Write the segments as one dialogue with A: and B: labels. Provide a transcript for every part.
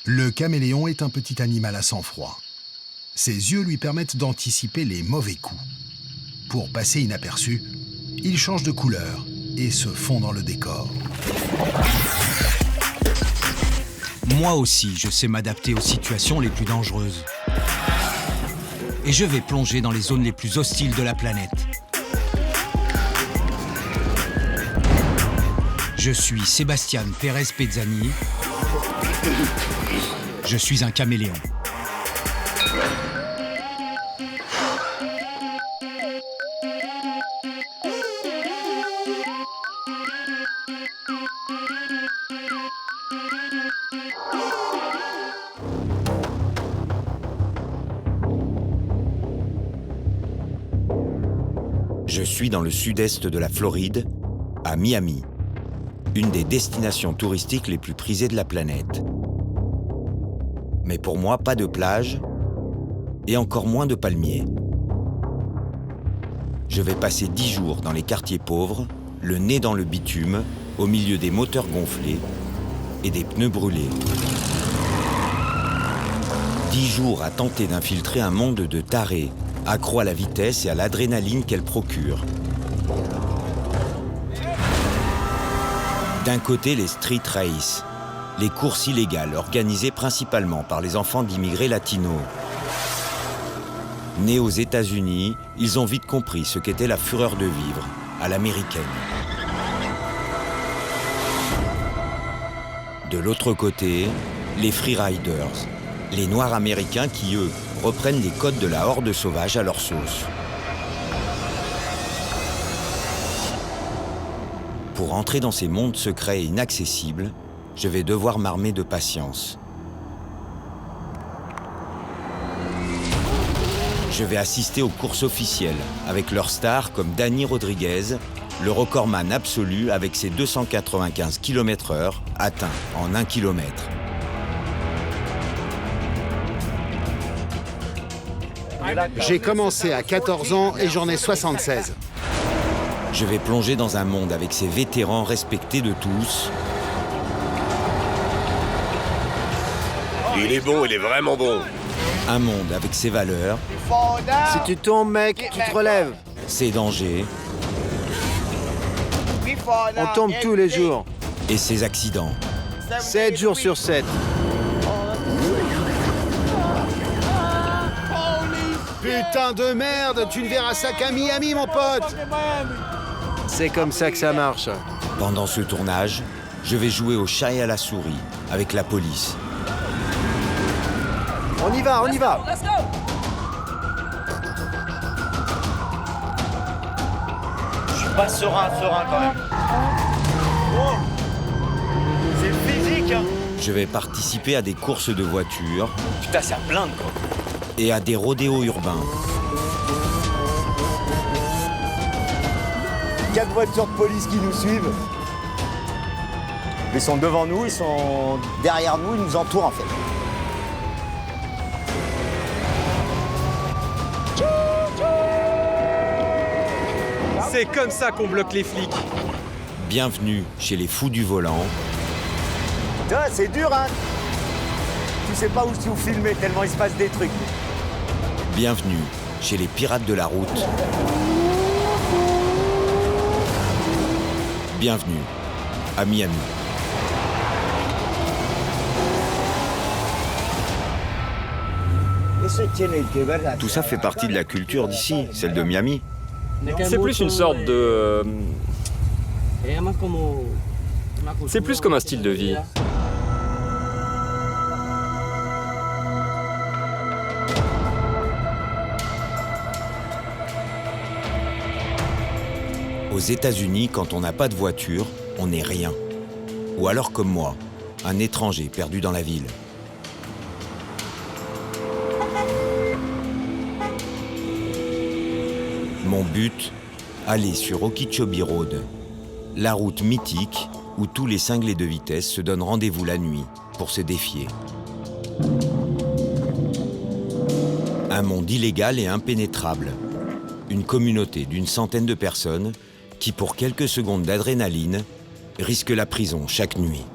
A: Le caméléon est un petit animal à sang-froid. Ses yeux lui permettent d'anticiper les mauvais coups. Pour passer inaperçu, il change de couleur et se fond dans le décor.
B: Moi aussi, je sais m'adapter aux situations les plus dangereuses. Et je vais plonger dans les zones les plus hostiles de la planète. Je suis Sébastien Pérez Pezzani. Je suis un caméléon.
C: Je suis dans le sud-est de la Floride, à Miami, une des destinations touristiques les plus prisées de la planète. Mais pour moi, pas de plage et encore moins de palmiers. Je vais passer 10 jours dans les quartiers pauvres, le nez dans le bitume, au milieu des moteurs gonflés et des pneus brûlés. 10 jours à tenter d'infiltrer un monde de tarés, accro à la vitesse et à l'adrénaline qu'elle procure. D'un côté, les street races, les courses illégales organisées principalement par les enfants d'immigrés latinos. Nés aux États-Unis, ils ont vite compris ce qu'était la fureur de vivre, à l'américaine. De l'autre côté, les freeriders, les Noirs américains qui, eux, reprennent les codes de la horde sauvage à leur sauce. Pour entrer dans ces mondes secrets et inaccessibles, je vais devoir m'armer de patience. Je vais assister aux courses officielles, avec leurs stars comme Dani Rodriguez, le recordman absolu avec ses 295 km/h atteints en 1 km.
D: J'ai commencé à 14 ans et j'en ai 76.
C: Je vais plonger dans un monde avec ces vétérans respectés de tous.
E: Il est bon, il est vraiment bon.
C: Un monde avec ses valeurs,
D: Si tu tombes, mec, tu te relèves.
C: ses dangers
D: On tombe tous les jours.
C: et ses accidents.
D: 7 jours sur 7. Putain de merde, tu ne verras ça qu'à Miami, mon pote. C'est comme ça que ça marche.
C: Pendant ce tournage, je vais jouer au chat et à la souris avec la police.
D: On y va, on y va.
F: Je suis pas serein quand même. Oh. C'est physique, hein.
C: Je vais participer à des courses de voitures
F: Putain, c'est à plaindre, quoi.
C: et à des rodéos urbains.
F: 4 voitures de police qui nous suivent. Ils sont devant nous, ils sont derrière nous, ils nous entourent en fait.
G: C'est comme ça qu'on bloque les flics.
C: Bienvenue chez les fous du volant.
F: Tu vois, c'est dur, hein. Tu sais pas où tu filmer tellement il se passe des trucs.
C: Bienvenue chez les pirates de la route. Bienvenue à Miami. Tout ça fait partie de la culture d'ici, celle de Miami.
G: C'est plus une sorte de... C'est plus comme un style de vie.
C: Aux États-Unis, quand on n'a pas de voiture, on n'est rien. Ou alors comme moi, un étranger perdu dans la ville. Mon but, aller sur Okeechobee Road, la route mythique où tous les cinglés de vitesse se donnent rendez-vous la nuit pour se défier. Un monde illégal et impénétrable. Une communauté d'une centaine de personnes qui, pour quelques secondes d'adrénaline, risquent la prison chaque nuit.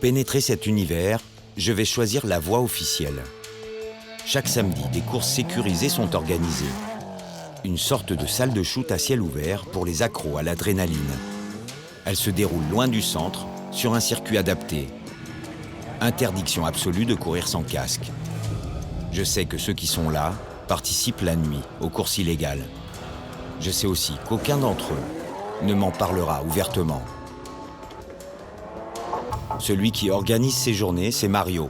C: pénétrer cet univers, je vais choisir la voie officielle. Chaque samedi, des courses sécurisées sont organisées. Une sorte de salle de shoot à ciel ouvert pour les accros à l'adrénaline. Elle se déroule loin du centre, sur un circuit adapté. Interdiction absolue de courir sans casque. Je sais que ceux qui sont là participent la nuit aux courses illégales. Je sais aussi qu'aucun d'entre eux ne m'en parlera ouvertement. Celui qui organise ces journées, c'est Mario.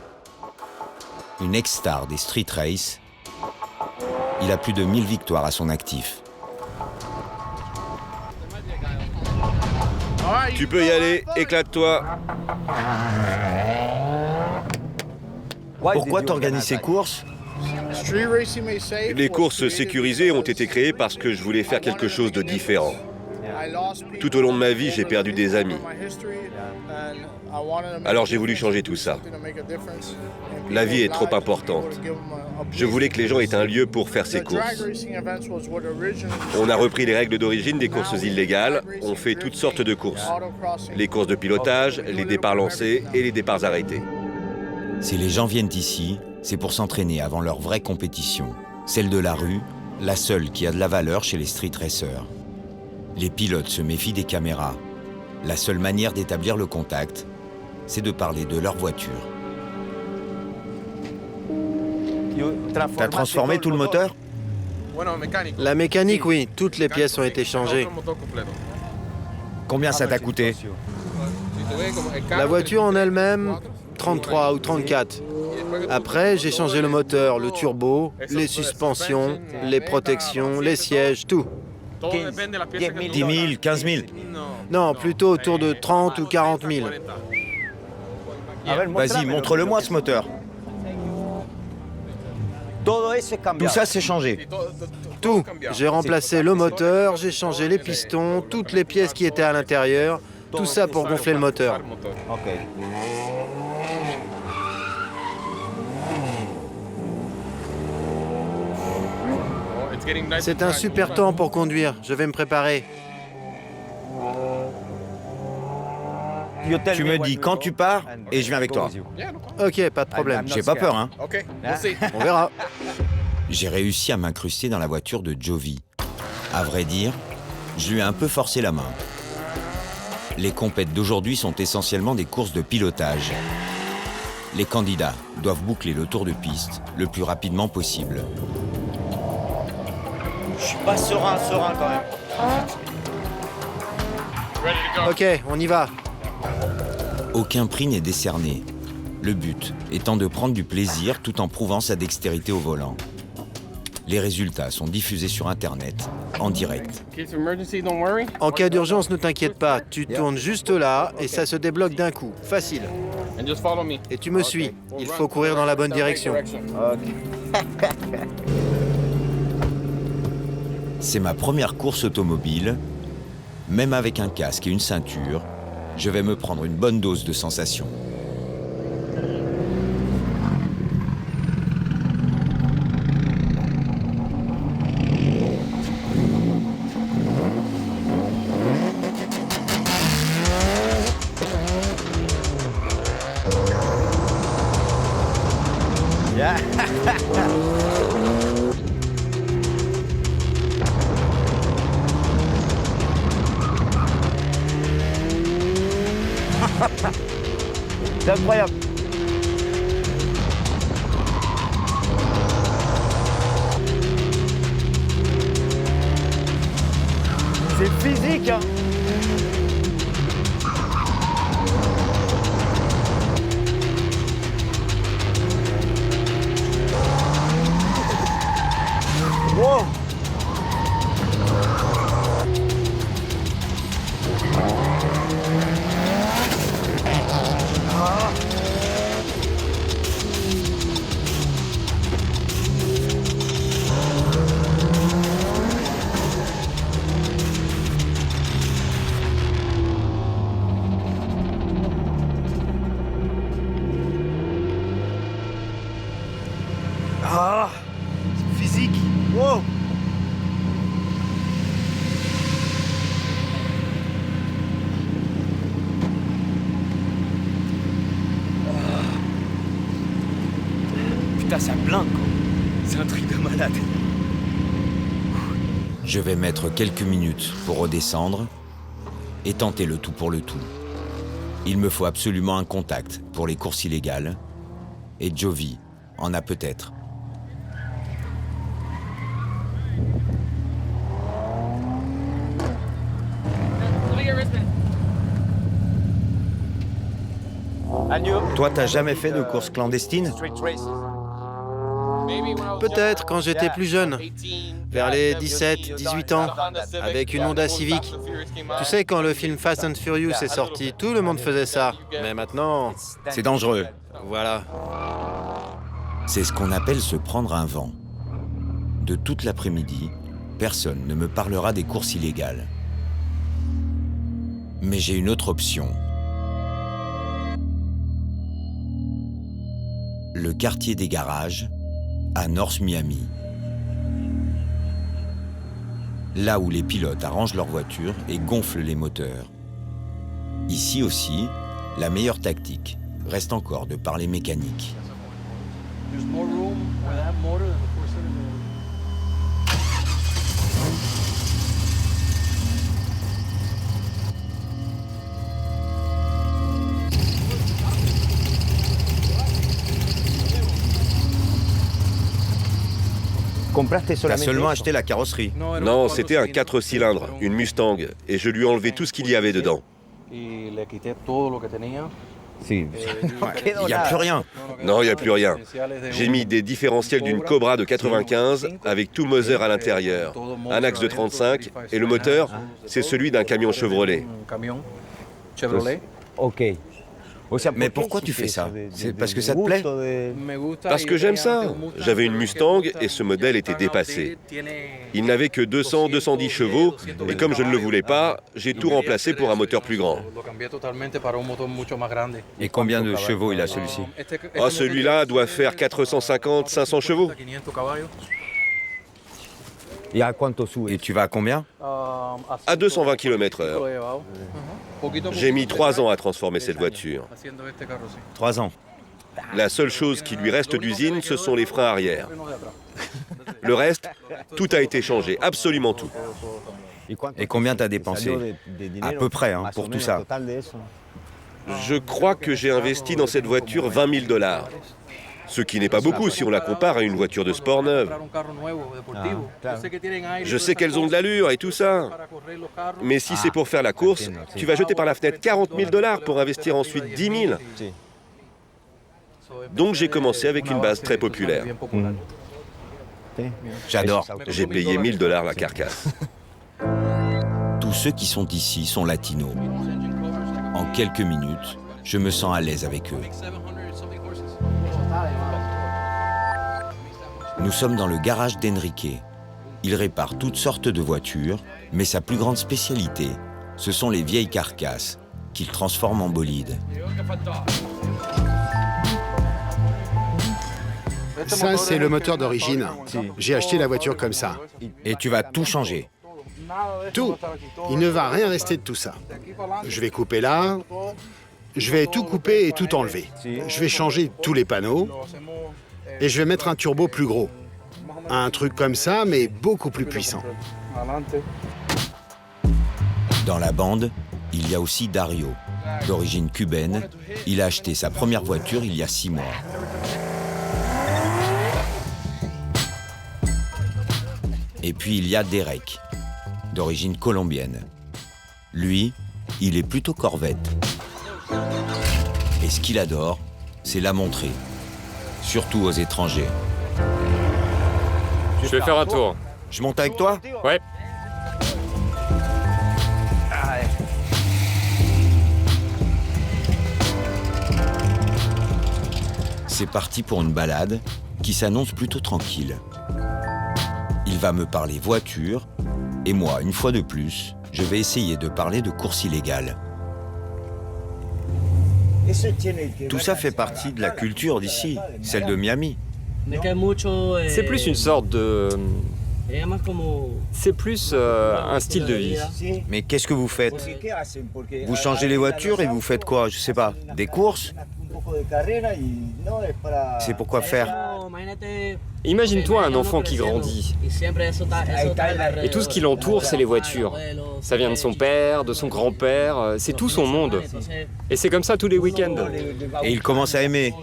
C: Une ex-star des street race. Il a plus de 1000 victoires à son actif.
E: Tu peux y aller, éclate-toi.
C: Pourquoi t'organises ces courses?
E: Les courses sécurisées ont été créées parce que je voulais faire quelque chose de différent. Tout au long de ma vie, j'ai perdu des amis. Alors j'ai voulu changer tout ça. La vie est trop importante. Je voulais que les gens aient un lieu pour faire ces courses. On a repris les règles d'origine des courses illégales. On fait toutes sortes de courses. Les courses de pilotage, les départs lancés et les départs arrêtés.
C: Si les gens viennent ici, c'est pour s'entraîner avant leur vraie compétition. Celle de la rue, la seule qui a de la valeur chez les street racers. Les pilotes se méfient des caméras. La seule manière d'établir le contact, c'est de parler de leur voiture. T'as transformé tout le moteur?
H: La mécanique, oui. Toutes les pièces ont été changées.
C: Combien ça t'a coûté?
H: La voiture en elle-même, 33 ou 34. Après, j'ai changé le moteur, le turbo, les suspensions, les protections, les sièges, tout.
C: 10 000, 15 000?
H: Non, plutôt autour de 30 ou 40 000.
C: Vas-y, montre-le-moi ce moteur. Tout ça, c'est changé.
H: Tout. J'ai remplacé le moteur, j'ai changé les pistons, toutes les pièces qui étaient à l'intérieur, tout ça pour gonfler le moteur. C'est un super temps pour conduire, je vais me préparer.
C: Tu me dis quand tu pars et je viens avec toi.
H: Ok, pas de problème.
C: J'ai pas peur, hein.
H: On verra.
C: J'ai réussi à m'incruster dans la voiture de Jovi. À vrai dire, je lui ai un peu forcé la main. Les compètes d'aujourd'hui sont essentiellement des courses de pilotage. Les candidats doivent boucler le tour de piste le plus rapidement possible.
F: Je suis pas serein quand même.
H: Ok, on y va.
C: Aucun prix n'est décerné. Le but étant de prendre du plaisir tout en prouvant sa dextérité au volant. Les résultats sont diffusés sur Internet, en direct.
H: En cas d'urgence, ne t'inquiète pas. Tu tournes juste là et ça se débloque d'un coup. Facile. Et tu me suis. Il faut courir dans la bonne direction.
C: C'est ma première course automobile. Même avec un casque et une ceinture, je vais me prendre une bonne dose de sensations.
F: C'est incroyable. C'est physique, hein. Wow. Ah, c'est physique. Wow. Putain, ça blingue, quoi. C'est un truc de malade.
C: Je vais mettre quelques minutes pour redescendre et tenter le tout pour le tout. Il me faut absolument un contact pour les courses illégales, et Jovi en a peut-être. Toi, t'as jamais fait de course clandestine?
H: Peut-être quand j'étais plus jeune, vers les 17, 18 ans, avec une Honda Civic. Tu sais, quand le film Fast and Furious est sorti, tout le monde faisait ça. Mais maintenant,
C: C'est dangereux.
H: voilà.
C: C'est ce qu'on appelle se prendre un vent. De toute l'après-midi, personne ne me parlera des courses illégales. Mais j'ai une autre option. Le quartier des garages, à North Miami. Là où les pilotes arrangent leurs voitures et gonflent les moteurs. Ici aussi, la meilleure tactique reste encore de parler mécanique. T'as seulement acheté la carrosserie.
E: Non, c'était un 4 cylindres, une Mustang, et je lui ai enlevé tout ce qu'il y avait dedans.
C: Il n'y a plus rien.
E: Non, il n'y a plus rien. J'ai mis des différentiels d'une Cobra de 95 avec tout Moser à l'intérieur, un axe de 35, et le moteur, c'est celui d'un camion Chevrolet.
F: Ok.
C: Mais pourquoi tu fais ça? C'est parce que ça te plaît?
E: Parce que j'aime ça. J'avais une Mustang et ce modèle était dépassé. Il n'avait que 200-210 chevaux et comme je ne le voulais pas, j'ai tout remplacé pour un moteur plus grand.
C: Et combien de chevaux il a celui-ci?
E: Ah, celui-là doit faire 450-500 chevaux.
C: Et tu vas à combien?
E: À 220 km/h. J'ai mis 3 ans à transformer cette voiture.
C: 3 ans.
E: La seule chose qui lui reste d'usine, ce sont les freins arrière. Le reste, tout a été changé, absolument tout.
C: Et combien t'as dépensé? À peu près, hein, pour tout ça.
E: Je crois que j'ai investi dans cette voiture 20 000 $. Ce qui n'est pas beaucoup si on la compare à une voiture de sport neuve. Je sais qu'elles ont de l'allure et tout ça. Mais si c'est pour faire la course, tu vas jeter par la fenêtre 40 000 $ pour investir ensuite 10 000. Donc j'ai commencé avec une base très populaire.
C: J'adore.
E: J'ai payé 1 000 $ la carcasse.
C: Tous ceux qui sont ici sont latinos. En quelques minutes, je me sens à l'aise avec eux. Nous sommes dans le garage d'Enrique. Il répare toutes sortes de voitures, mais sa plus grande spécialité, ce sont les vieilles carcasses qu'il transforme en bolides.
D: Ça, c'est le moteur d'origine. J'ai acheté la voiture comme ça.
C: Et tu vas tout changer.
D: Tout. Il ne va rien rester de tout ça. Je vais couper là. Je vais tout couper et tout enlever. Je vais changer tous les panneaux. Et je vais mettre un turbo plus gros. Un truc comme ça, mais beaucoup plus puissant.
C: Dans la bande, il y a aussi Dario. D'origine cubaine, il a acheté sa première voiture il y a 6 mois. Et puis il y a Derek, d'origine colombienne. Lui, il est plutôt corvette. Et ce qu'il adore, c'est la montrer. Surtout aux étrangers.
G: Je vais faire un tour.
C: Je monte avec toi?
G: Ouais.
C: C'est parti pour une balade qui s'annonce plutôt tranquille. Il va me parler voiture, et moi, une fois de plus, je vais essayer de parler de course illégale. Tout ça fait partie de la culture d'ici, celle de Miami.
G: C'est plus une sorte de... C'est plus un style de vie.
C: Mais qu'est-ce que vous faites? Vous changez les voitures et vous faites quoi? Je sais pas, des courses? C'est pourquoi faire?
G: Imagine-toi un enfant qui grandit. Et tout ce qui l'entoure, c'est les voitures. Ça vient de son père, de son grand-père, c'est tout son monde. Et c'est comme ça tous les week-ends.
C: Et il commence à aimer.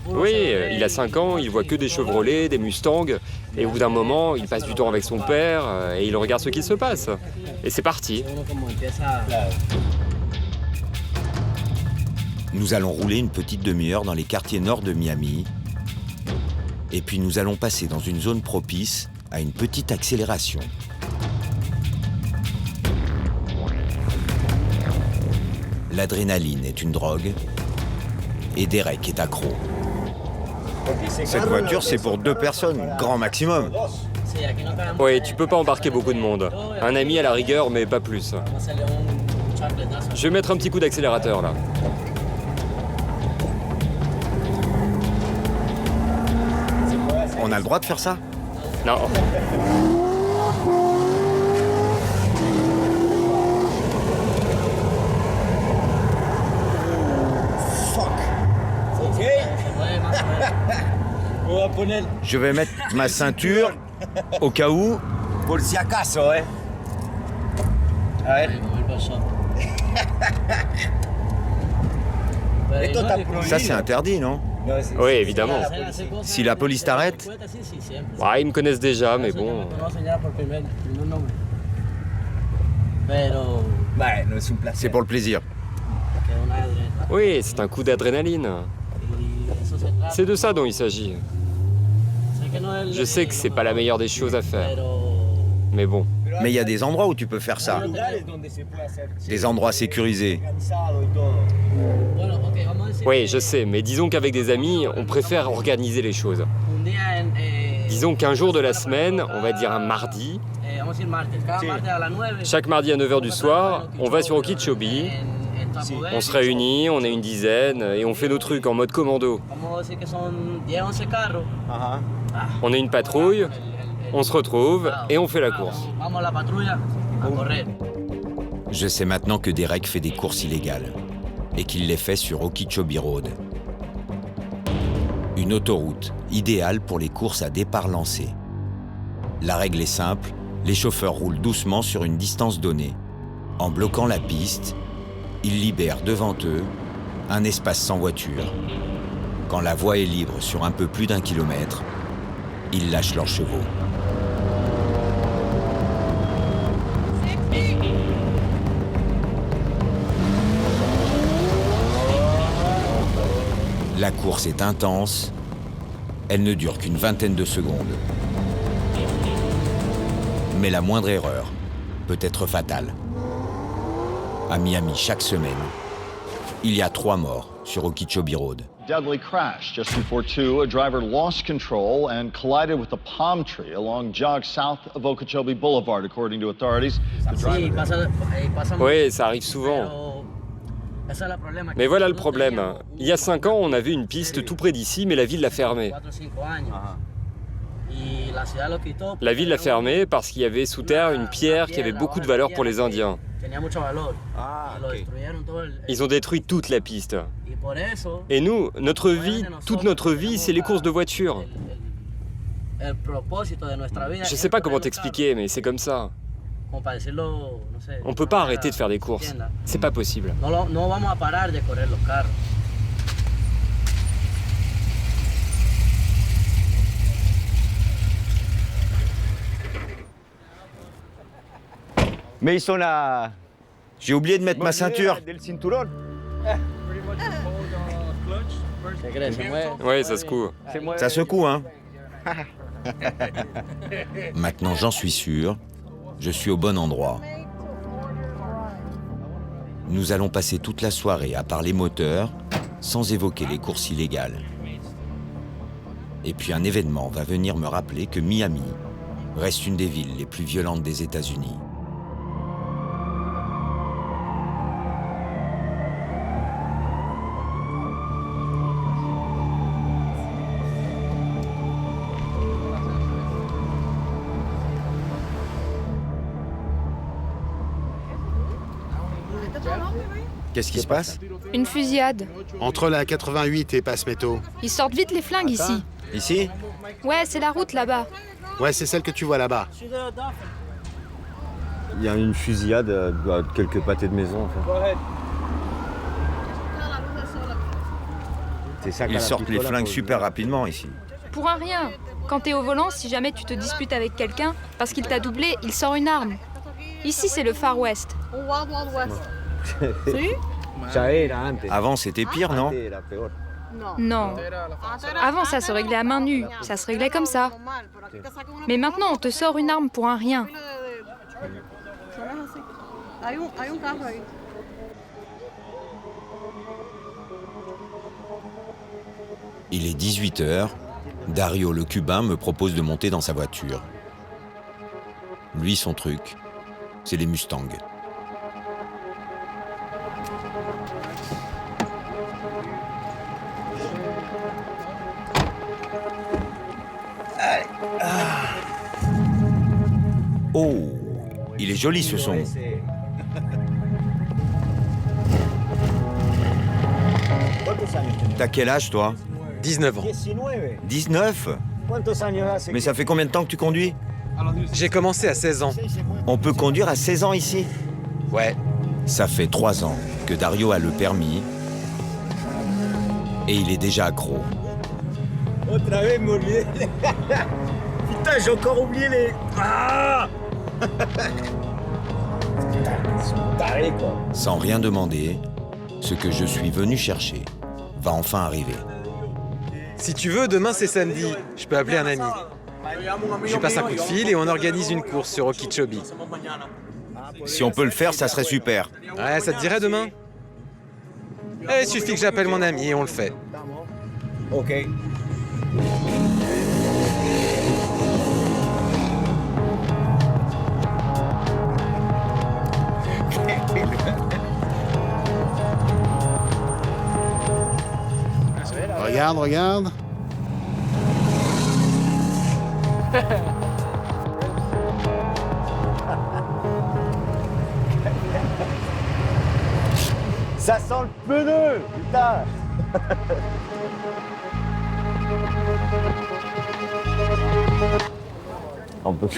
G: Oui, il a 5 ans, il voit que des Chevrolet, des Mustangs. Et au bout d'un moment, il passe du temps avec son père et il regarde ce qui se passe. Et c'est parti.
C: Nous allons rouler une petite demi-heure dans les quartiers nord de Miami. Et puis nous allons passer dans une zone propice à une petite accélération. L'adrénaline est une drogue et Derek est accro. Cette voiture, c'est pour 2 personnes, grand maximum.
G: Oui, tu peux pas embarquer beaucoup de monde. Un ami à la rigueur, mais pas plus. Je vais mettre un petit coup d'accélérateur là.
C: On a le droit de faire ça?
G: Non.
C: Je vais mettre ma ceinture au cas où.
F: Por si acaso, A ver.
C: Ça, c'est interdit, non?
G: Oui, évidemment.
C: Si la police t'arrête,
G: Ouais, ils me connaissent déjà, mais bon.
C: c'est pour le plaisir.
G: Oui, c'est un coup d'adrénaline. C'est de ça dont il s'agit. Je sais que c'est pas la meilleure des choses à faire. Mais bon.
C: Mais il y a des endroits où tu peux faire ça. Des endroits sécurisés.
G: Oui, je sais, mais disons qu'avec des amis, on préfère organiser les choses. Disons qu'un jour de la semaine, on va dire un mardi, chaque mardi à 9h du soir, on va sur Okeechobee, on se réunit, on est une dizaine, et on fait nos trucs en mode commando. On est une patrouille, on se retrouve et on fait la course.
C: Je sais maintenant que Derek fait des courses illégales et qu'il les fait sur Okeechobee Road. Une autoroute idéale pour les courses à départ lancé. La règle est simple, les chauffeurs roulent doucement sur une distance donnée. En bloquant la piste, ils libèrent devant eux un espace sans voiture. Quand la voie est libre sur un peu plus d'1 kilomètre, ils lâchent leurs chevaux. La course est intense, elle ne dure qu'une vingtaine de secondes. Mais la moindre erreur peut être fatale. À Miami, chaque semaine, il y a 3 morts sur Okeechobee Road.
I: Deadly crash. Just before 2, a driver lost control and collided with a palm tree along jog south of Okeechobee Boulevard, according to authorities.
G: Oui, ça arrive souvent. Mais voilà le problème. Il y a 5 ans, on avait une piste tout près d'ici, mais la ville l'a fermée. La ville l'a fermée parce qu'il y avait sous terre une pierre qui avait beaucoup de valeur pour les Indiens. Ils ont détruit toute la piste. Et nous, notre vie, toute notre vie, c'est les courses de voitures. Je sais pas comment t'expliquer, mais c'est comme ça. On peut pas arrêter de faire des courses. C'est pas possible.
F: Mais ils sont là.
C: J'ai oublié de mettre ma ceinture.
G: Oui, ça secoue.
C: Ça secoue, hein? Maintenant, j'en suis sûr, je suis au bon endroit. Nous allons passer toute la soirée à parler moteurs, sans évoquer les courses illégales. Et puis un événement va venir me rappeler que Miami reste une des villes les plus violentes des États-Unis. Qu'est-ce qui se passe?
J: Une fusillade.
D: Entre la 88 et Pasmeto.
J: Ils sortent vite les flingues ici.
C: Ici?
J: Ouais, c'est la route là-bas.
D: Ouais, c'est celle que tu vois là-bas.
F: Il y a une fusillade à quelques pâtés de maison. En fait. C'est ça
C: Ils sortent les flingues super rapidement ici.
J: Pour un rien. Quand t'es au volant, si jamais tu te disputes avec quelqu'un, parce qu'il t'a doublé, il sort une arme. Ici, c'est le Far West.
C: Avant, c'était pire, non?
J: Non. Avant, ça se réglait à main nue. Ça se réglait comme ça. Mais maintenant, on te sort une arme pour un rien.
C: Il est 18h. Dario, le Cubain, me propose de monter dans sa voiture. Lui, son truc, c'est les Mustangs. Oh, il est joli ce son. T'as quel âge, toi?
K: 19 ans.
C: 19? Mais ça fait combien de temps que tu conduis?
K: J'ai commencé à 16 ans.
C: On peut conduire à 16 ans ici?
K: Ouais.
C: Ça fait 3 ans que Dario a le permis et il est déjà accro.
F: Putain, j'ai encore oublié les... Ah taré, quoi.
C: Sans rien demander, ce que je suis venu chercher va enfin arriver.
K: Si tu veux, demain c'est samedi. Je peux appeler un ami. Je lui passe un coup de fil et on organise une course sur Okeechobee.
C: Si on peut le faire, ça serait super.
K: Ouais, ça te dirait demain? Il suffit que j'appelle mon ami et on le fait.
F: Ok.
D: Regarde, regarde.
F: Ça sent le pneu, putain. On peut...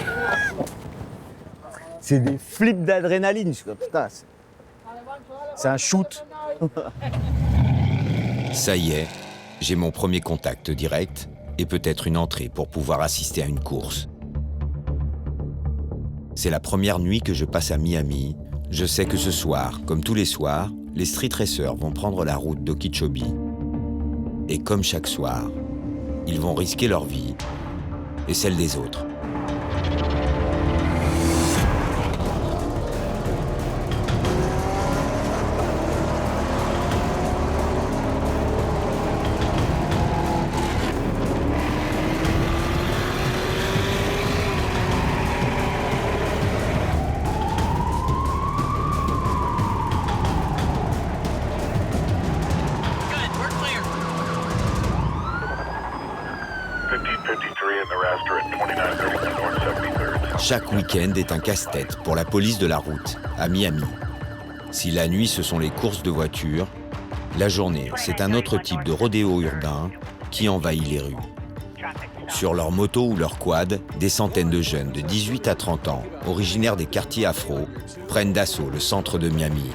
F: C'est des flips d'adrénaline, je crois. Putain, c'est un shoot.
C: Ça y est, j'ai mon premier contact direct et peut-être une entrée pour pouvoir assister à une course. C'est la première nuit que je passe à Miami. Je sais que ce soir, comme tous les soirs, les street racers vont prendre la route d'Okeechobee. Et comme chaque soir, ils vont risquer leur vie et celle des autres. Chaque week-end est un casse-tête pour la police de la route, à Miami. Si la nuit, ce sont les courses de voitures, la journée, c'est un autre type de rodéo urbain qui envahit les rues. Sur leur moto ou leur quad, des centaines de jeunes de 18 à 30 ans, originaires des quartiers afro, prennent d'assaut le centre de Miami.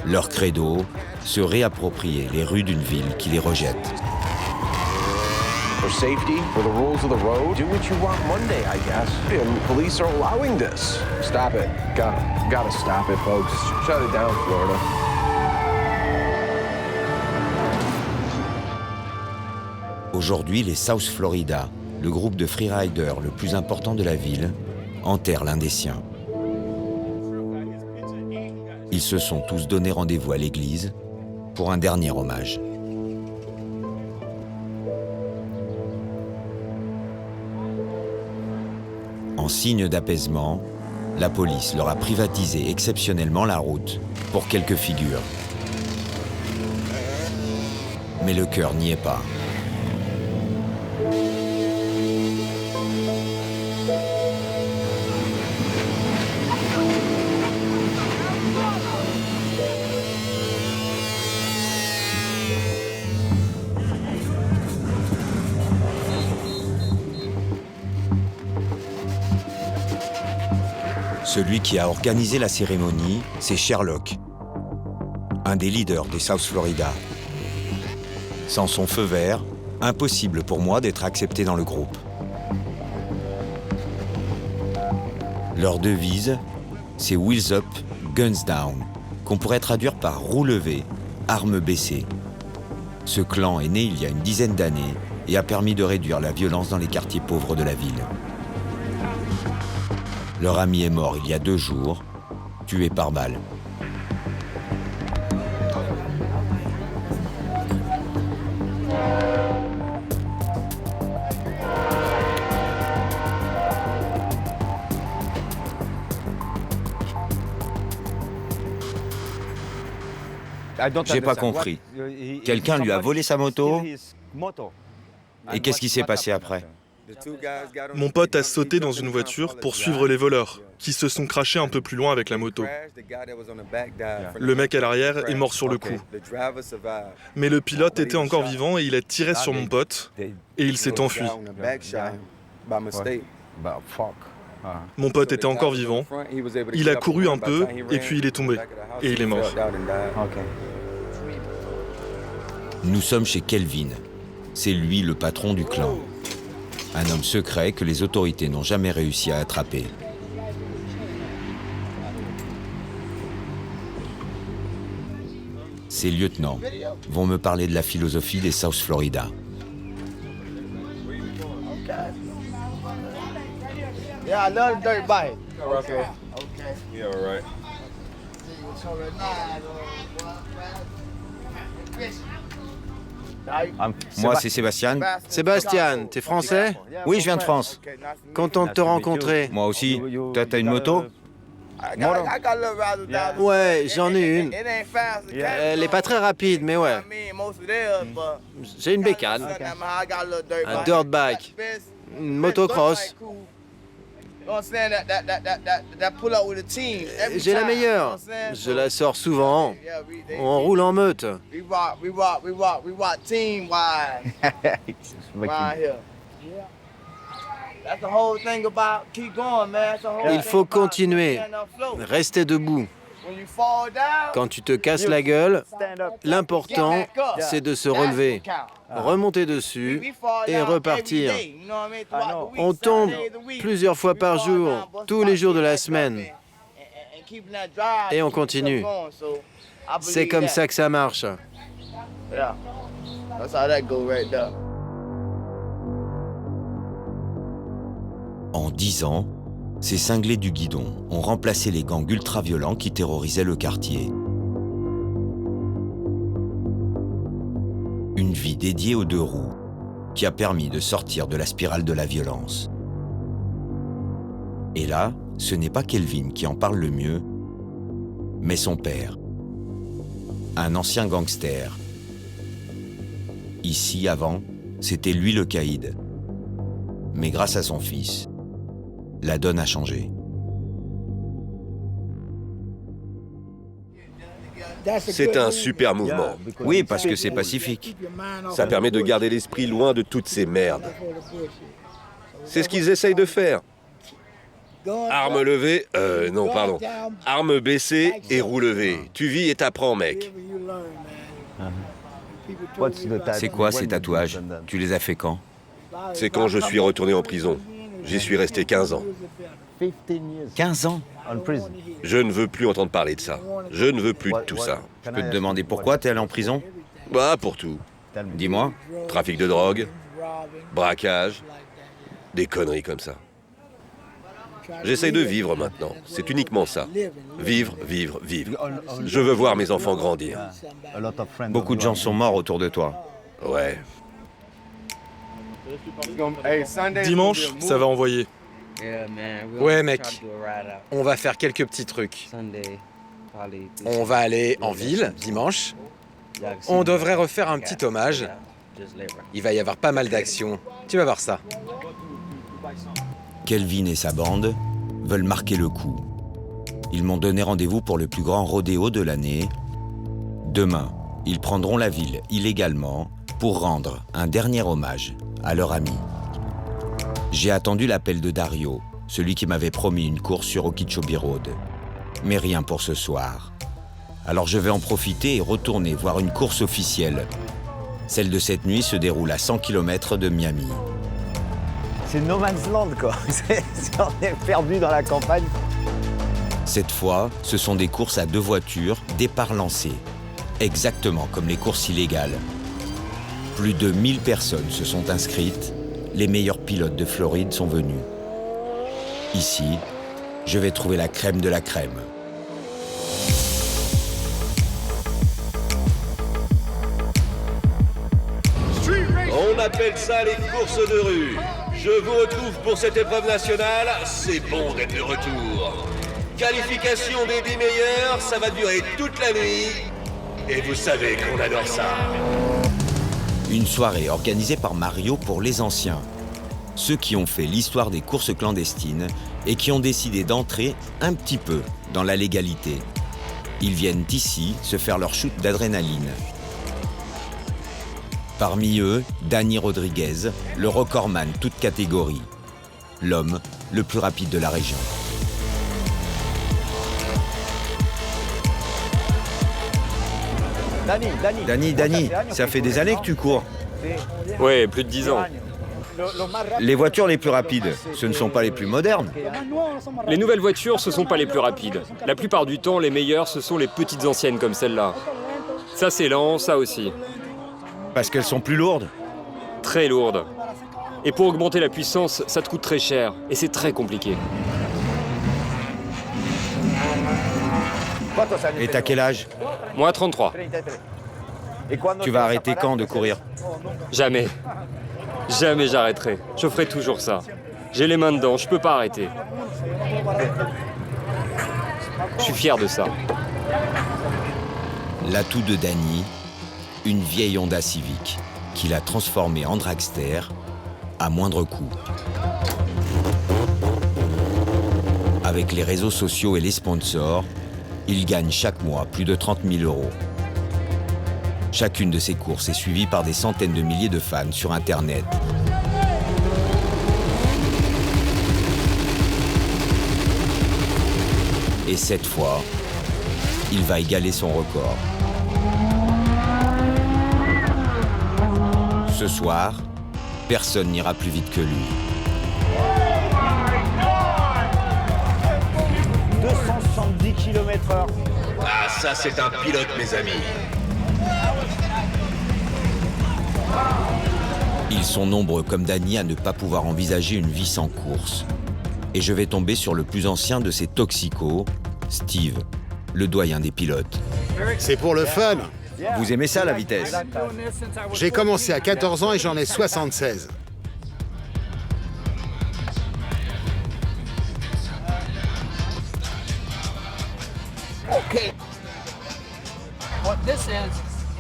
C: Leur credo, se réapproprier les rues d'une ville qui les rejette.
L: For safety, for the rules of the road, do what you want Monday, I guess. And police are allowing this. Stop it. Gotta stop it, folks. Shut it down, Florida.
C: Aujourd'hui, les South Florida, le groupe de freeriders le plus important de la ville, enterrent l'un des siens. Ils se sont tous donné rendez-vous à l'église pour un dernier hommage. En signe d'apaisement, la police leur a privatisé exceptionnellement la route pour quelques figures. Mais le cœur n'y est pas. Celui qui a organisé la cérémonie, c'est Sherlock, un des leaders des South Florida. Sans son feu vert, impossible pour moi d'être accepté dans le groupe. Leur devise, c'est Wheels Up, Guns Down, qu'on pourrait traduire par roue levée, armes baissées. Ce clan est né il y a une dizaine d'années et a permis de réduire la violence dans les quartiers pauvres de la ville. Leur ami est mort il y a 2 jours, tué par balle. J'ai pas compris. Quelqu'un lui a volé sa moto? Et qu'est-ce qui s'est passé après?
M: Mon pote a sauté dans une voiture pour suivre les voleurs, qui se sont crashés un peu plus loin avec la moto. Le mec à l'arrière est mort sur le coup. Mais le pilote était encore vivant et il a tiré sur mon pote et il s'est enfui. Mon pote était encore vivant, il a couru un peu et puis il est tombé et il est mort.
C: Nous sommes chez Kelvin. C'est lui le patron du clan. Un homme secret que les autorités n'ont jamais réussi à attraper. Ces lieutenants vont me parler de la philosophie des South Florida.
N: Yeah, I love the dirt bike.
E: Okay. Yeah, all right.
C: Moi, c'est Sébastien.
H: Sébastien, t'es français?
C: Oui, je viens de France.
H: Content de te rencontrer.
C: Moi aussi. Toi, t'as une moto?
H: Ouais, j'en ai une. Elle est pas très rapide, mais ouais. J'ai une bécane, un dirt bike, une motocross. J'ai la meilleure. Je la sors souvent. On roule en meute. Il faut continuer. Rester debout. Quand tu te casses la gueule, l'important, c'est de se relever, remonter dessus et repartir. On tombe plusieurs fois par jour, tous les jours de la semaine. Et on continue. C'est comme ça que ça marche.
C: En 10 ans, ces cinglés du guidon ont remplacé les gangs ultra-violents qui terrorisaient le quartier. Une vie dédiée aux 2 roues qui a permis de sortir de la spirale de la violence. Et là, ce n'est pas Kelvin qui en parle le mieux, mais son père, un ancien gangster. Ici, avant, c'était lui le caïd. Mais grâce à son fils, la donne a changé.
E: C'est un super mouvement.
C: Oui, parce que c'est pacifique.
E: Ça permet de garder l'esprit loin de toutes ces merdes. C'est ce qu'ils essayent de faire. Armes levées, non, pardon. Armes baissées et roues levées. Tu vis et t'apprends, mec.
C: C'est quoi ces tatouages? Tu les as fait quand?
E: C'est quand je suis retourné en prison. J'y suis resté 15 ans.
C: 15 ans?
E: Je ne veux plus entendre parler de ça. Je ne veux plus de tout ça.
C: Je peux te demander pourquoi t'es allé en prison?
E: Bah, pour tout.
C: Dis-moi.
E: Trafic de drogue, braquage, des conneries comme ça. J'essaye de vivre maintenant. C'est uniquement ça. Vivre, vivre, vivre. Je veux voir mes enfants grandir.
C: Beaucoup de gens sont morts autour de toi.
E: Ouais.
M: Dimanche, ça va envoyer.
K: Ouais, mec. On va faire quelques petits trucs. On va aller en ville, dimanche. On devrait refaire un petit hommage. Il va y avoir pas mal d'actions. Tu vas voir ça.
C: Kelvin et sa bande veulent marquer le coup. Ils m'ont donné rendez-vous pour le plus grand rodéo de l'année. Demain, ils prendront la ville illégalement pour rendre un dernier hommage à leur ami. J'ai attendu l'appel de Dario, celui qui m'avait promis une course sur Okeechobee Road. Mais rien pour ce soir. Alors je vais en profiter et retourner voir une course officielle. Celle de cette nuit se déroule à 100 km de Miami.
F: C'est no man's land, quoi. On est perdu dans la campagne.
C: Cette fois, ce sont des courses à 2 voitures, départ lancé. Exactement comme les courses illégales. Plus de 1000 personnes se sont inscrites. Les meilleurs pilotes de Floride sont venus. Ici, je vais trouver la crème de la crème.
E: On appelle ça les courses de rue. Je vous retrouve pour cette épreuve nationale. C'est bon d'être de retour. Qualification des 10 meilleurs, ça va durer toute la nuit. Et vous savez qu'on adore ça.
C: Une soirée organisée par Mario pour les anciens. Ceux qui ont fait l'histoire des courses clandestines et qui ont décidé d'entrer un petit peu dans la légalité. Ils viennent ici se faire leur shoot d'adrénaline. Parmi eux, Danny Rodriguez, le recordman toute catégorie. L'homme le plus rapide de la région.
F: Danny,
C: ça fait des années que tu cours.
G: Ouais, plus de 10 ans.
C: Les voitures les plus rapides, ce ne sont pas les plus modernes.
G: Les nouvelles voitures, ce sont pas les plus rapides. La plupart du temps, les meilleures, ce sont les petites anciennes comme celle-là. Ça, c'est lent, ça aussi.
C: Parce qu'elles sont plus lourdes?
G: Très lourdes. Et pour augmenter la puissance, ça te coûte très cher. Et c'est très compliqué.
C: Et t'as quel âge?
G: Moi, 33.
C: Tu vas arrêter quand de courir?
G: Jamais. Jamais j'arrêterai. Je ferai toujours ça. J'ai les mains dedans, je peux pas arrêter. Je suis fier de ça.
C: L'atout de Danny, une vieille Honda Civic qu'il a transformée en dragster à moindre coût. Avec les réseaux sociaux et les sponsors, il gagne chaque mois plus de 30 000 €. Chacune de ces courses est suivie par des centaines de milliers de fans sur Internet. Et cette fois, il va égaler son record. Ce soir, personne n'ira plus vite que lui.
F: 270 km/h.
E: Ah, ça c'est un pilote, mes amis.
C: Ils sont nombreux comme Danny à ne pas pouvoir envisager une vie sans course. Et je vais tomber sur le plus ancien de ces toxicos, Steve, le doyen des pilotes.
D: C'est pour le fun.
C: Vous aimez ça, la vitesse?
D: J'ai commencé à 14 ans et j'en ai 76.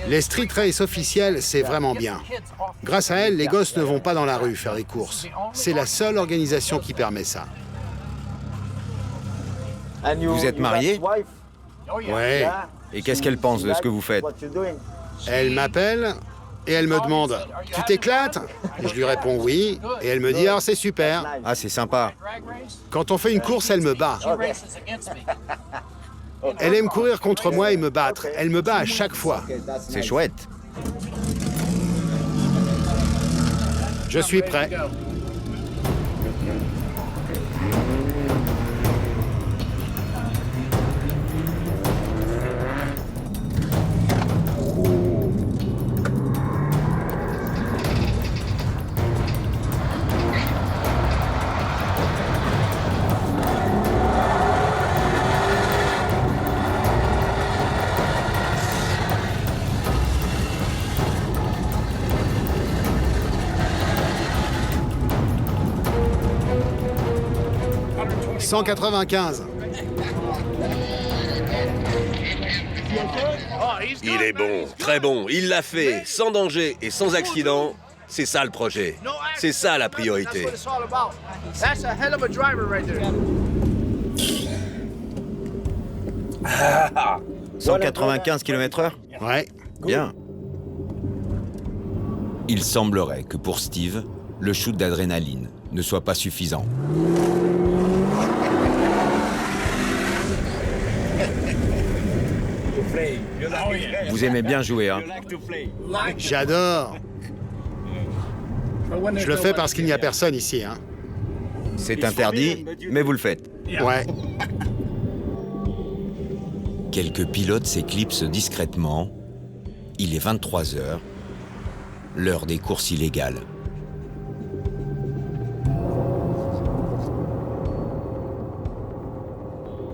D: Les street races officielles, c'est vraiment bien. Grâce à elles, les gosses ne vont pas dans la rue faire des courses. C'est la seule organisation qui permet ça.
C: Vous êtes marié?
D: Ouais.
C: Et qu'est-ce qu'elle pense de ce que vous faites?
D: Elle m'appelle et elle me demande « Tu t'éclates ?» Et je lui réponds « Oui ». Et elle me dit « Ah, c'est super ».
C: Ah, c'est sympa.
D: Quand on fait une course, elle me bat. Elle aime courir contre moi et me battre. Elle me bat à chaque fois.
C: C'est chouette.
D: Je suis prêt. « 195.
E: Il est bon, très bon, il l'a fait, sans danger et sans accident. C'est ça le projet. C'est ça la priorité.
N: That's a hell of a driver right there.
C: 195 km/h?
D: Ouais.
C: Bien. Il semblerait que pour Steve, le shoot d'adrénaline ne soit pas suffisant. Vous aimez bien jouer, hein?
D: J'adore. Je le fais parce qu'il n'y a personne ici, hein.
C: C'est interdit, mais vous le faites.
D: Ouais.
C: Quelques pilotes s'éclipsent discrètement. Il est 23 h, l'heure des courses illégales.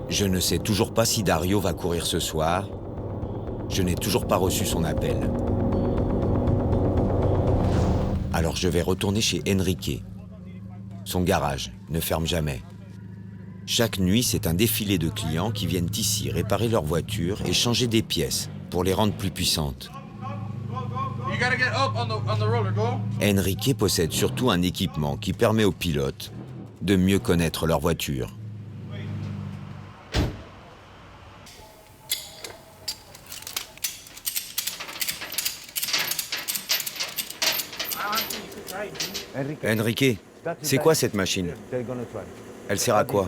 C: Je ne sais toujours pas si Dario va courir ce soir. Je n'ai toujours pas reçu son appel. Alors je vais retourner chez Enrique. Son garage ne ferme jamais. Chaque nuit, c'est un défilé de clients qui viennent ici réparer leurs voitures et changer des pièces pour les rendre plus puissantes. Enrique possède surtout un équipement qui permet aux pilotes de mieux connaître leur voiture. Enrique, c'est quoi cette machine? Elle sert à quoi?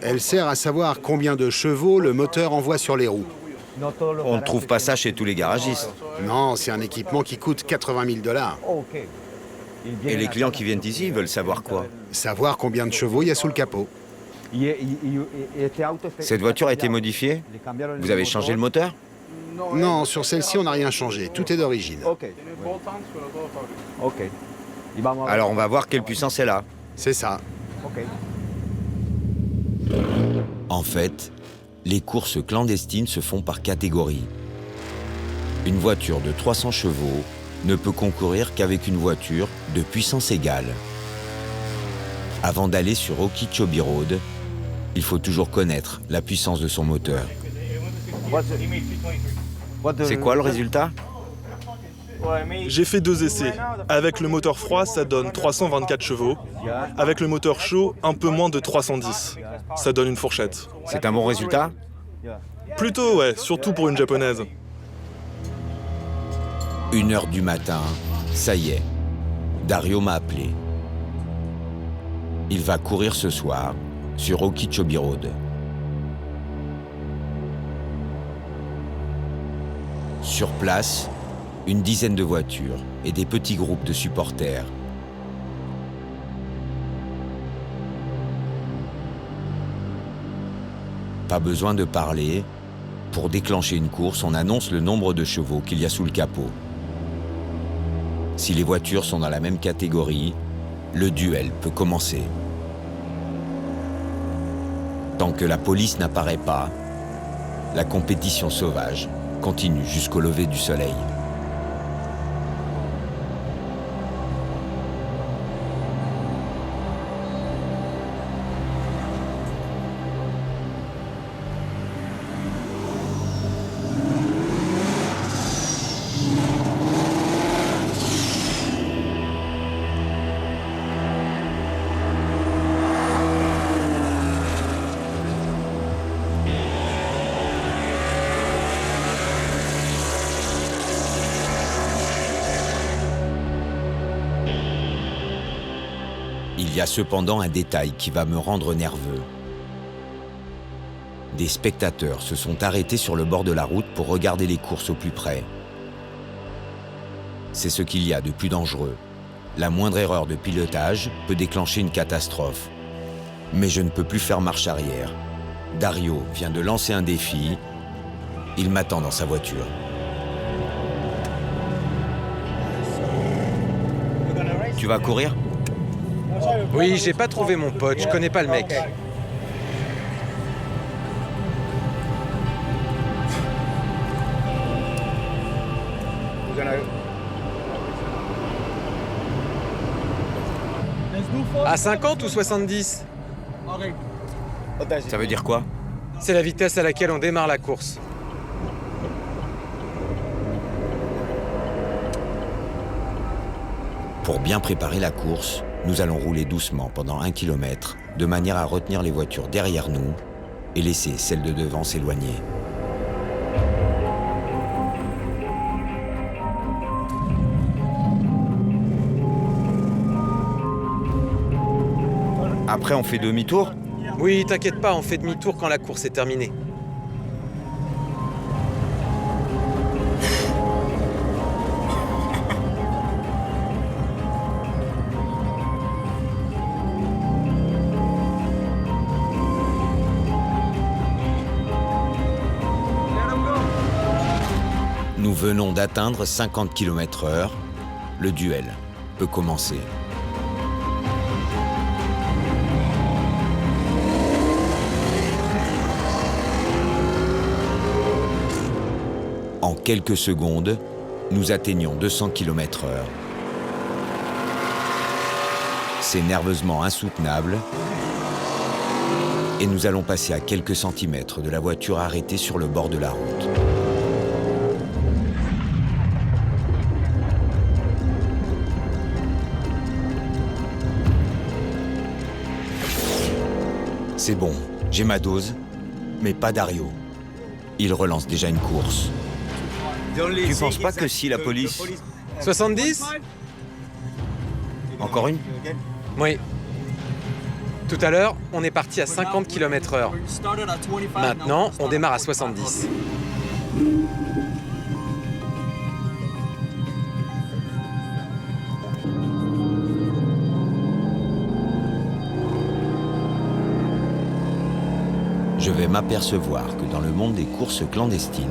D: Elle sert à savoir combien de chevaux le moteur envoie sur les roues.
C: On ne trouve pas ça chez tous les garagistes.
D: Non, c'est un équipement qui coûte 80 000 $.
C: Et les clients qui viennent ici veulent savoir quoi?
D: Savoir combien de chevaux il y a sous le capot.
C: Cette voiture a été modifiée? Vous avez changé le moteur?
D: Non, sur celle-ci, on n'a rien changé. Tout est d'origine.
C: Alors on va voir quelle puissance elle a.
D: C'est ça.
C: En fait, les courses clandestines se font par catégorie. Une voiture de 300 chevaux ne peut concourir qu'avec une voiture de puissance égale. Avant d'aller sur Okeechobee Road, il faut toujours connaître la puissance de son moteur. C'est quoi le résultat?
M: J'ai fait 2 essais. Avec le moteur froid, ça donne 324 chevaux. Avec le moteur chaud, un peu moins de 310. Ça donne une fourchette.
C: C'est un bon résultat?
M: Plutôt, ouais, surtout pour une japonaise.
C: 1 h du matin, ça y est, Dario m'a appelé. Il va courir ce soir sur Okeechobee Road. Sur place, une dizaine de voitures et des petits groupes de supporters. Pas besoin de parler. Pour déclencher une course, on annonce le nombre de chevaux qu'il y a sous le capot. Si les voitures sont dans la même catégorie, le duel peut commencer. Tant que la police n'apparaît pas, la compétition sauvage continue jusqu'au lever du soleil. Il y a cependant un détail qui va me rendre nerveux. Des spectateurs se sont arrêtés sur le bord de la route pour regarder les courses au plus près. C'est ce qu'il y a de plus dangereux. La moindre erreur de pilotage peut déclencher une catastrophe. Mais je ne peux plus faire marche arrière. Dario vient de lancer un défi. Il m'attend dans sa voiture. Tu vas courir ?
K: Oui, j'ai pas trouvé mon pote, je connais pas le mec. À 50 ou 70 ?
C: Ça veut dire quoi ?
K: C'est la vitesse à laquelle on démarre la course.
C: Pour bien préparer la course, nous allons rouler doucement pendant 1 km, de manière à retenir les voitures derrière nous et laisser celles de devant s'éloigner. Après, on fait demi-tour ?
K: Oui, t'inquiète pas, on fait demi-tour quand la course est terminée.
C: venons d'atteindre 50 km/h. Le duel peut commencer. En quelques secondes, nous atteignons 200 km/h. C'est nerveusement insoutenable et nous allons passer à quelques centimètres de la voiture arrêtée sur le bord de la route. C'est bon, j'ai ma dose, mais pas Dario. Il relance déjà une course. Tu penses pas que si la police...
K: 70 ?
C: Encore une ?
K: Oui. Tout à l'heure, on est parti à 50 km/h. Maintenant, on démarre à 70.
C: Je vais m'apercevoir que dans le monde des courses clandestines,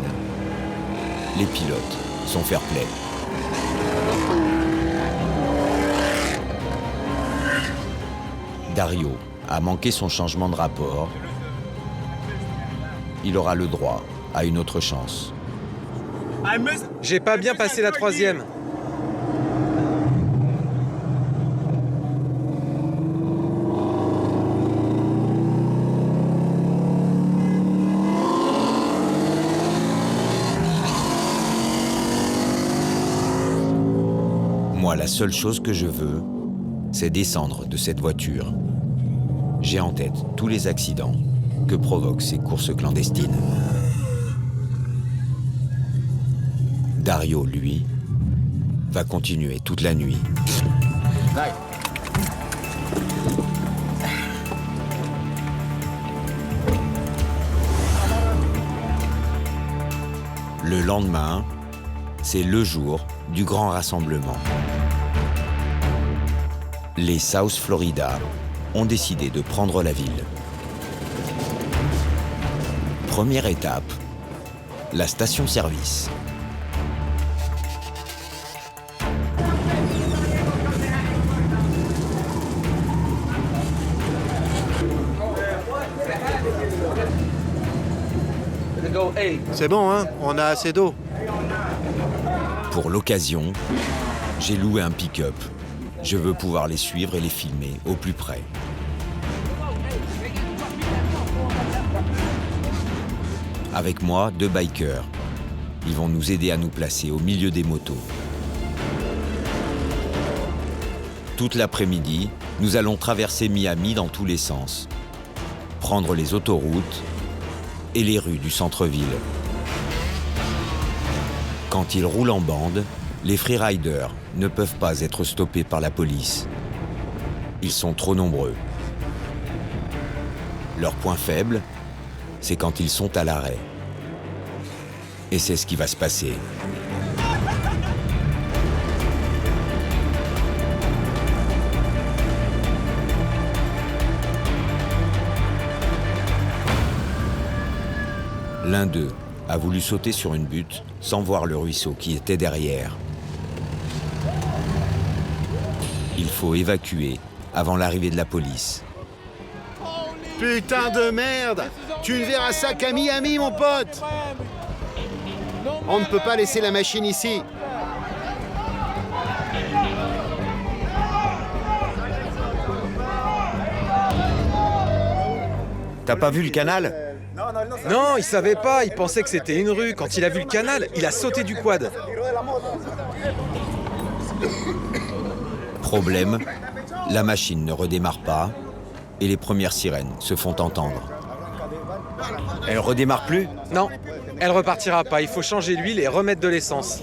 C: les pilotes sont fair-play. Dario a manqué son changement de rapport. Il aura le droit à une autre chance.
K: J'ai pas bien passé la 3e.
C: Moi, la seule chose que je veux, c'est descendre de cette voiture. J'ai en tête tous les accidents que provoquent ces courses clandestines. Dario, lui, va continuer toute la nuit. Le lendemain, c'est le jour du grand rassemblement. Les South Florida ont décidé de prendre la ville. Première étape, la station-service.
H: C'est bon, hein? On a assez d'eau.
C: Pour l'occasion, j'ai loué un pick-up. Je veux pouvoir les suivre et les filmer au plus près. Avec moi, 2 bikers. Ils vont nous aider à nous placer au milieu des motos. Toute l'après-midi, nous allons traverser Miami dans tous les sens. Prendre les autoroutes et les rues du centre-ville. Quand ils roulent en bande, les freeriders ne peuvent pas être stoppés par la police. Ils sont trop nombreux. Leur point faible, c'est quand ils sont à l'arrêt. Et c'est ce qui va se passer. L'un d'eux a voulu sauter sur une butte sans voir le ruisseau qui était derrière. Il faut évacuer avant l'arrivée de la police.
D: Putain de merde! Tu ne verras ça qu'à Miami, mon pote! On ne peut pas laisser la machine ici.
C: T'as pas vu le canal?
K: Non, il savait pas, il pensait que c'était une rue. Quand il a vu le canal, il a sauté du quad.
C: Problème, la machine ne redémarre pas et les premières sirènes se font entendre. Elle redémarre plus?
K: Non, elle repartira pas. Il faut changer l'huile et remettre de l'essence.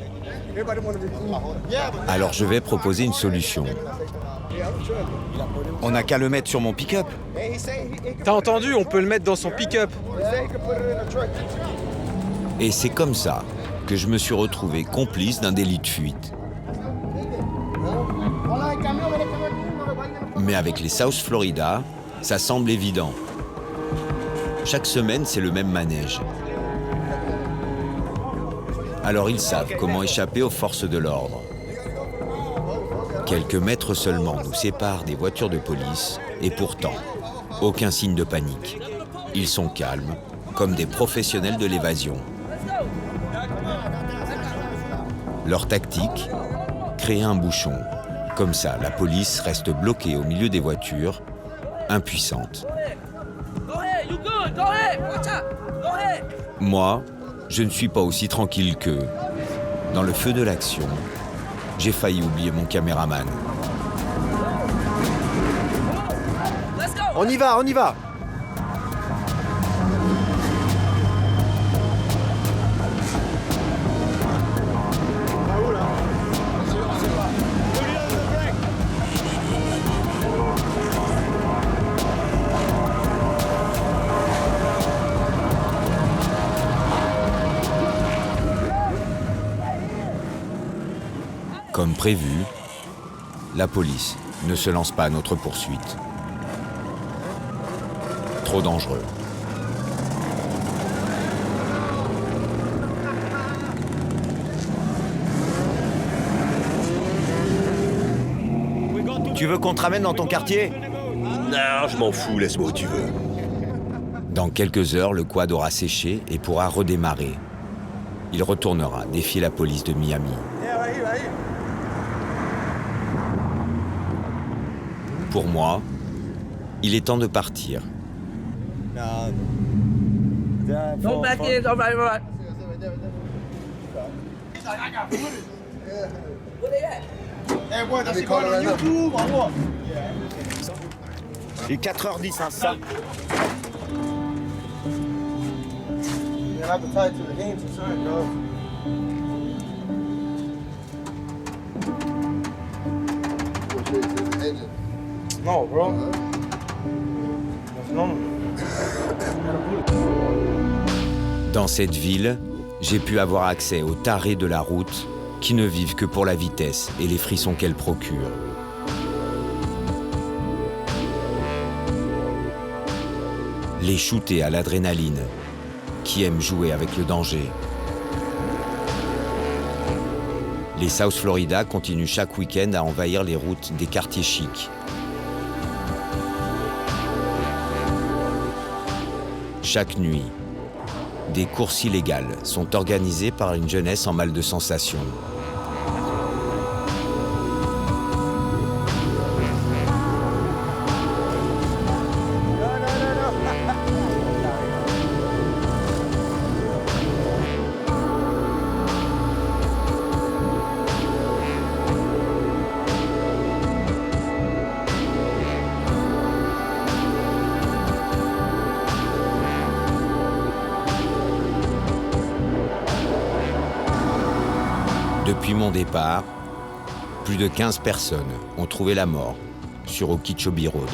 C: Alors je vais proposer une solution. On n'a qu'à le mettre sur mon pick-up.
K: T'as entendu? On peut le mettre dans son pick-up.
C: Et c'est comme ça que je me suis retrouvé complice d'un délit de fuite. Mais avec les South Florida, ça semble évident. Chaque semaine, c'est le même manège. Alors ils savent comment échapper aux forces de l'ordre. Quelques mètres seulement nous séparent des voitures de police et pourtant, aucun signe de panique. Ils sont calmes, comme des professionnels de l'évasion. Leur tactique, créer un bouchon. Comme ça, la police reste bloquée au milieu des voitures, impuissante. Moi, je ne suis pas aussi tranquille qu'eux. Dans le feu de l'action, j'ai failli oublier mon caméraman.
H: On y va, on y va!
C: Comme prévu, la police ne se lance pas à notre poursuite. Trop dangereux.
F: Tu veux qu'on te ramène dans ton quartier?
E: Non, je m'en fous, laisse-moi où tu veux.
C: Dans quelques heures, le quad aura séché et pourra redémarrer. Il retournera défier la police de Miami. Pour moi, il est temps de partir.
N: Don't back in, all right, all right.
F: Hey, boy, that's going on YouTube or what? Il est 4h10, hein, ça.
N: Man, I've been tied to the game since I go. No, bro. No.
C: Dans cette ville, j'ai pu avoir accès aux tarés de la route qui ne vivent que pour la vitesse et les frissons qu'elle procure. Les shootés à l'adrénaline, qui aiment jouer avec le danger. Les South Florida continuent chaque week-end à envahir les routes des quartiers chics. Chaque nuit, des courses illégales sont organisées par une jeunesse en mal de sensations. Depuis mon départ, plus de 15 personnes ont trouvé la mort sur Okeechobee Road.